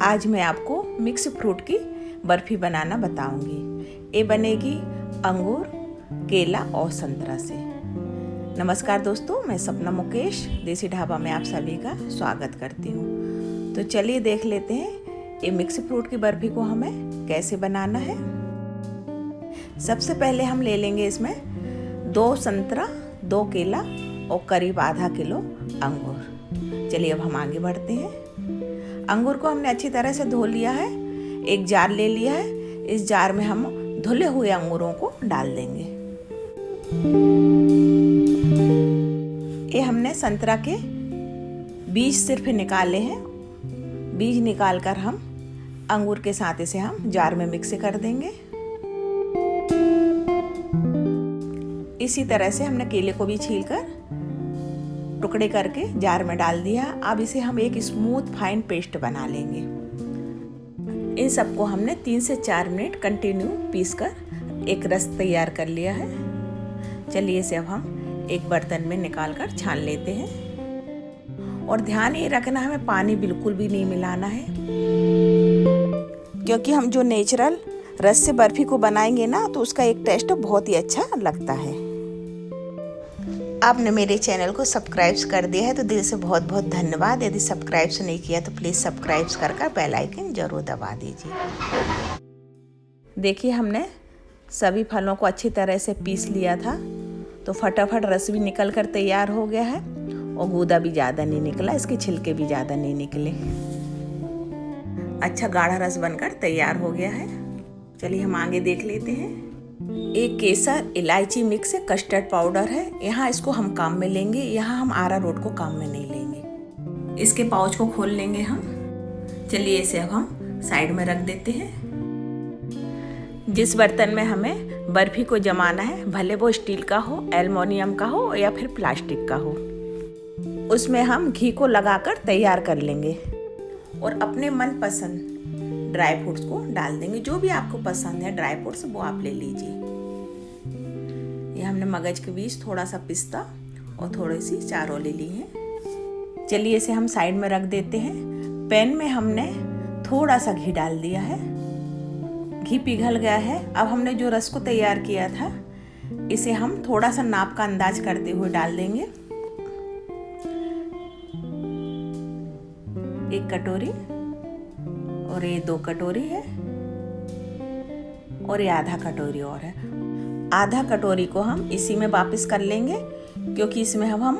आज मैं आपको मिक्स फ्रूट की बर्फ़ी बनाना बताऊंगी। ये बनेगी अंगूर, केला और संतरा से। नमस्कार दोस्तों, मैं सपना मुकेश देसी ढाबा में आप सभी का स्वागत करती हूँ। तो चलिए देख लेते हैं ये मिक्स फ्रूट की बर्फ़ी को हमें कैसे बनाना है। सबसे पहले हम ले लेंगे इसमें 2 संतरा, 2 केला और करीब आधा किलो अंगूर। चलिए अब हम आगे बढ़ते हैं। अंगूर को हमने अच्छी तरह से धो लिया है, एक जार ले लिया है। इस जार में हम धुले हुए अंगूरों को डाल देंगे। ये हमने संतरा के बीज सिर्फ निकाले हैं। बीज निकालकर हम अंगूर के साथ इसे हम जार में मिक्स कर देंगे। इसी तरह से हमने केले को भी छीलकर टुकड़े करके जार में डाल दिया। अब इसे हम एक स्मूथ फाइन पेस्ट बना लेंगे। इन सबको हमने 3 से 4 मिनट कंटिन्यू पीसकर एक रस तैयार कर लिया है। चलिए इसे अब हम एक बर्तन में निकाल कर छान लेते हैं। और ध्यान ये रखना हमें पानी बिल्कुल भी नहीं मिलाना है, क्योंकि हम जो नेचुरल रस से बर्फ़ी को बनाएंगे ना, तो उसका एक टेस्ट बहुत ही अच्छा लगता है। आपने मेरे चैनल को सब्सक्राइब कर दिया है तो दिल से बहुत बहुत धन्यवाद। यदि सब्सक्राइब नहीं किया तो प्लीज़ सब्सक्राइब कर बेल आइकन ज़रूर दबा दीजिए। देखिए हमने सभी फलों को अच्छी तरह से पीस लिया था, तो फटाफट रस भी निकल कर तैयार हो गया है और गूदा भी ज़्यादा नहीं निकला, इसके छिलके भी ज़्यादा नहीं निकले। अच्छा गाढ़ा रस बनकर तैयार हो गया है। चलिए हम आगे देख लेते हैं। एक केसर इलायची मिक्स कस्टर्ड पाउडर है, यहाँ इसको हम काम में लेंगे। यहाँ हम अरारोट को काम में नहीं लेंगे। इसके पाउच को खोल लेंगे हम। चलिए इसे अब हम साइड में रख देते हैं। जिस बर्तन में हमें बर्फ़ी को जमाना है, भले वो स्टील का हो, एल्युमिनियम का हो या फिर प्लास्टिक का हो, उसमें हम घी को लगाकर तैयार कर लेंगे और अपने मनपसंद ड्राई फ्रूट्स को डाल देंगे। जो भी आपको पसंद है ड्राई फ्रूट्स वो आप ले लीजिए। ये हमने मगज के बीज, थोड़ा सा पिस्ता और थोड़ी सी चारों ले ली हैं। चलिए इसे हम साइड में रख देते हैं। पैन में हमने थोड़ा सा घी डाल दिया है। घी पिघल गया है। अब हमने जो रस को तैयार किया था, इसे हम थोड़ा सा नाप का अंदाज करते हुए डाल देंगे। 1 कटोरी और ये 2 कटोरी है और ये आधा कटोरी और है। आधा कटोरी को हम इसी में वापस कर लेंगे, क्योंकि इसमें हम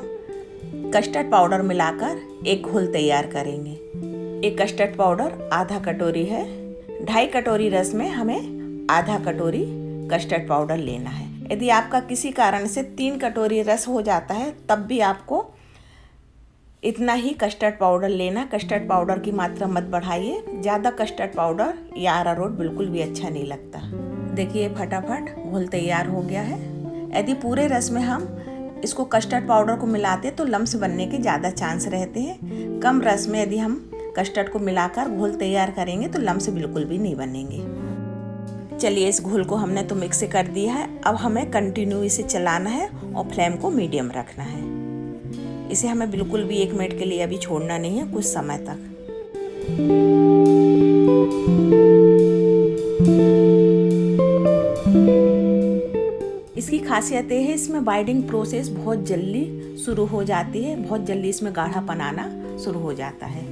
कस्टर्ड पाउडर मिलाकर एक घोल तैयार करेंगे। एक कस्टर्ड पाउडर आधा कटोरी है। 2.5 कटोरी रस में हमें आधा कटोरी कस्टर्ड पाउडर लेना है। यदि आपका किसी कारण से 3 कटोरी रस हो जाता है, तब भी आपको इतना ही कस्टर्ड पाउडर लेना। कस्टर्ड पाउडर की मात्रा मत बढ़ाइए। ज़्यादा कस्टर्ड पाउडर या अरारोट बिल्कुल भी अच्छा नहीं लगता। देखिए फटाफट घोल तैयार हो गया है। यदि पूरे रस में हम इसको कस्टर्ड पाउडर को मिलाते तो लम्स बनने के ज़्यादा चांस रहते हैं। कम रस में यदि हम कस्टर्ड को मिलाकर घोल तैयार करेंगे तो लम्स बिल्कुल भी नहीं बनेंगे। चलिए इस घोल को हमने तो मिक्स कर दिया है। अब हमें कंटिन्यू इसे चलाना है और फ्लेम को मीडियम रखना है। इसे हमें बिल्कुल भी 1 मिनट के लिए अभी छोड़ना नहीं है, कुछ समय तक। इसकी खासियत ये है, इसमें बाइंडिंग प्रोसेस बहुत जल्दी शुरू हो जाती है, बहुत जल्दी इसमें गाढ़ापन आना शुरू हो जाता है।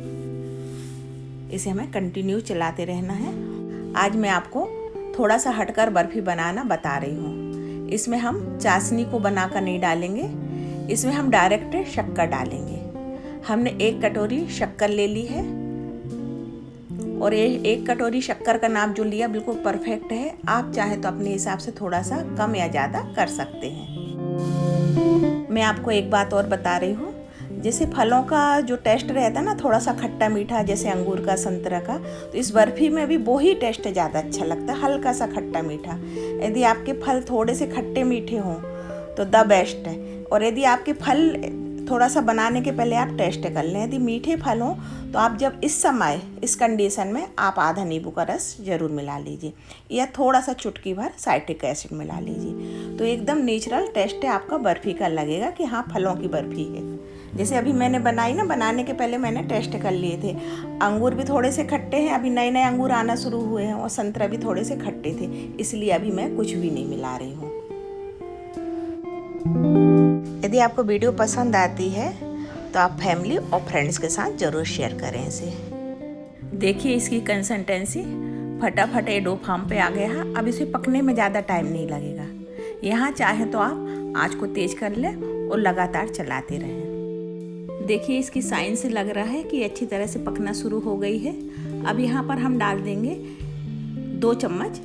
इसे हमें कंटिन्यू चलाते रहना है। आज मैं आपको थोड़ा सा हटकर बर्फ़ी बनाना बता रही हूँ। इसमें हम चाशनी को बनाकर नहीं डालेंगे, इसमें हम डायरेक्ट शक्कर डालेंगे। हमने 1 कटोरी शक्कर ले ली है और ये 1 कटोरी शक्कर का नाप जो लिया बिल्कुल परफेक्ट है। आप चाहे तो अपने हिसाब से थोड़ा सा कम या ज़्यादा कर सकते हैं। मैं आपको एक बात और बता रही हूँ, जैसे फलों का जो टेस्ट रहता है ना, थोड़ा सा खट्टा मीठा, जैसे अंगूर का, संतरा का, तो इस बर्फ़ी में भी वही टेस्ट ज़्यादा अच्छा लगता है, हल्का सा खट्टा मीठा। यदि आपके फल थोड़े से खट्टे मीठे हों तो द बेस्ट है। और यदि आपके फल थोड़ा सा बनाने के पहले आप टेस्ट कर लें, यदि मीठे फल हों तो आप जब इस समय इस कंडीशन में आप आधा नींबू का रस ज़रूर मिला लीजिए या थोड़ा सा चुटकी भर साइट्रिक एसिड मिला लीजिए। तो एकदम नेचुरल टेस्ट है आपका बर्फ़ी का, लगेगा कि हाँ फलों की बर्फ़ी है। जैसे अभी मैंने बनाई ना, बनाने के पहले मैंने टेस्ट कर लिए थे। अंगूर भी थोड़े से खट्टे हैं, अभी नए नए अंगूर आना शुरू हुए हैं, और संतरा भी थोड़े से खट्टे थे, इसलिए अभी मैं कुछ भी नहीं मिला रही हूँ। यदि आपको वीडियो पसंद आती है तो आप फैमिली और फ्रेंड्स के साथ ज़रूर शेयर करें इसे। देखिए इसकी कंसिस्टेंसी फटाफट ये डो फॉर्म पे आ गया है। अब इसे पकने में ज़्यादा टाइम नहीं लगेगा। यहाँ चाहे तो आप आँच को तेज़ कर लें और लगातार चलाते रहें। देखिए इसकी साइन से लग रहा है कि अच्छी तरह से पकना शुरू हो गई है। अब यहाँ पर हम डाल देंगे 2 चम्मच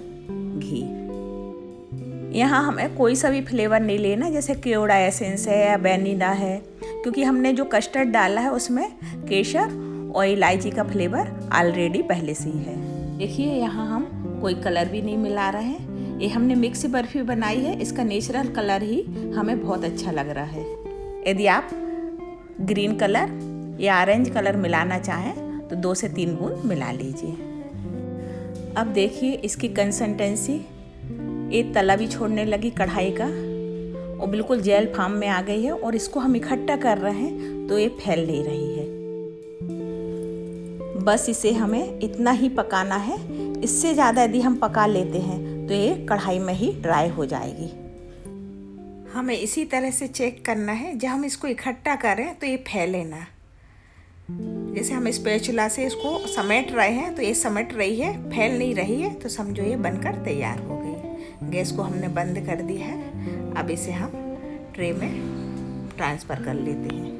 घी। यहाँ हमें कोई सा भी फ्लेवर नहीं लेना, जैसे केवड़ा एसेंस है या वैनिला है, क्योंकि हमने जो कस्टर्ड डाला है उसमें केसर और इलायची का फ्लेवर ऑलरेडी पहले से ही है। देखिए यहाँ हम कोई कलर भी नहीं मिला रहे हैं। ये हमने मिक्स बर्फ़ी बनाई है, इसका नेचुरल कलर ही हमें बहुत अच्छा लग रहा है। यदि आप ग्रीन कलर या ऑरेंज कलर मिलाना चाहें तो 2 से 3 बूंद मिला लीजिए। अब देखिए इसकी कंसिस्टेंसी एक तला भी छोड़ने लगी कढ़ाई का, और बिल्कुल जेल फॉर्म में आ गई है। और इसको हम इकट्ठा कर रहे हैं तो ये फैल नहीं रही है। बस इसे हमें इतना ही पकाना है। इससे ज़्यादा यदि हम पका लेते हैं तो ये कढ़ाई में ही ड्राई हो जाएगी। हमें इसी तरह से चेक करना है, जब हम इसको इकट्ठा करें तो ये फैले ना। जैसे हम स्पैचुला से इसको समेट रहे हैं तो ये समेट रही है, फैल नहीं रही है, तो समझो ये बनकर तैयार हो गई। गैस को हमने बंद कर दिया है। अब इसे हम ट्रे में ट्रांसफ़र कर लेते हैं।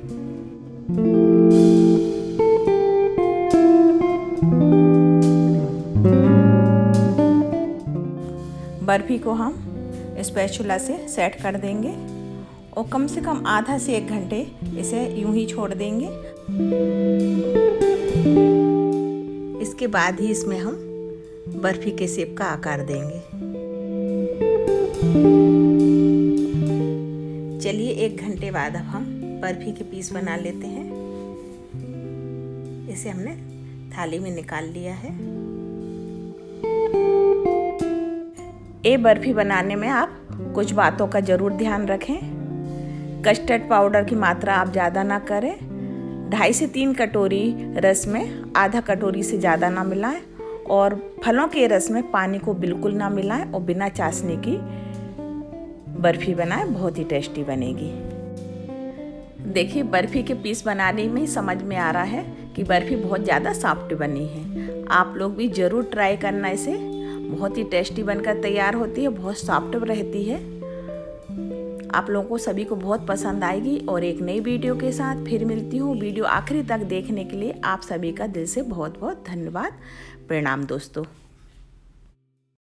बर्फ़ी को हम स्पैचुला से सेट कर देंगे और कम से कम आधा से 1 घंटे इसे यूं ही छोड़ देंगे। इसके बाद ही इसमें हम बर्फ़ी के शेप का आकार देंगे। चलिए 1 घंटे बाद अब हम बर्फ़ी के पीस बना लेते हैं। इसे हमने थाली में निकाल लिया है। ये बर्फ़ी बनाने में आप कुछ बातों का ज़रूर ध्यान रखें। कस्टर्ड पाउडर की मात्रा आप ज़्यादा ना करें। 2.5 से 3 कटोरी रस में आधा कटोरी से ज़्यादा ना मिलाएं, और फलों के रस में पानी को बिल्कुल ना मिलाएं, और बिना चाशनी की बर्फ़ी बनाएं, बहुत ही टेस्टी बनेगी। देखिए बर्फ़ी के पीस बनाने में ही समझ में आ रहा है कि बर्फ़ी बहुत ज़्यादा सॉफ्ट बनी है। आप लोग भी ज़रूर ट्राई करना इसे, बहुत ही टेस्टी बनकर तैयार होती है, बहुत सॉफ्ट रहती है। आप लोगों को सभी को बहुत पसंद आएगी। और एक नई वीडियो के साथ फिर मिलती हूँ। वीडियो आखिरी तक देखने के लिए आप सभी का दिल से बहुत बहुत धन्यवाद। प्रणाम दोस्तों।